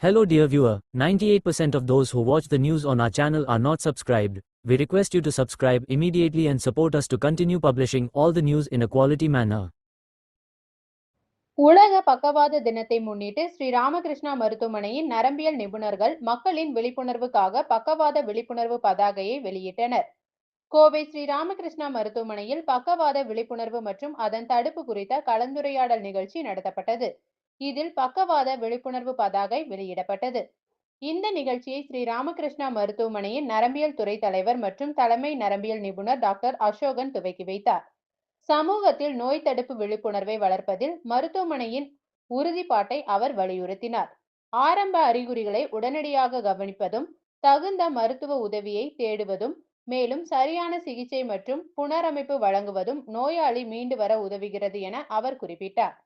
Hello dear viewer, 98% of those who watch the news on our channel are not subscribed. We request you to subscribe immediately and support us to continue publishing all the news in a quality manner. உலக பக்கவாத தினத்தை முன்னிட்டு ஸ்ரீ ராமகிருஷ்ணா மருத்துவமனையின் நரம்பியல் நிபுணர்கள் மக்களின் விழிப்புணர்வுக்காக பக்கவாத விழிப்புணர்வு பதாகையை வெளியிட்டனர். கோவை ஸ்ரீ ராமகிருஷ்ணா மருத்துவமனையில் பக்கவாத விழிப்புணர்வு மற்றும் அதன் தடுப்பு குறித்த கலந்துரையாடல் நிகழ்ச்சி நடத்தப்பட்டது. இதில் பக்கவாத விழிப்புணர்வு பதாகை வெளியிடப்பட்டது. இந்த நிகழ்ச்சியை ஸ்ரீ ராமகிருஷ்ணா மருத்துவமனையின் நரம்பியல் துறை தலைவர் மற்றும் தலைமை நரம்பியல் நிபுணர் டாக்டர் அசோகன் துவக்கி வைத்தார். சமூகத்தில் நோய் தடுப்பு விழிப்புணர்வை வளர்ப்பதில் மருத்துவமனையின் உறுதிப்பாட்டை அவர் வலியுறுத்தினார். ஆரம்ப அறிகுறிகளை உடனடியாக கவனிப்பதும் தகுந்த மருத்துவ உதவியை தேடுவதும் மேலும் சரியான சிகிச்சை மற்றும் புனரமைப்பு வழங்குவதும் நோயாளி மீண்டு வர உதவுகிறது என அவர் குறிப்பிட்டார்.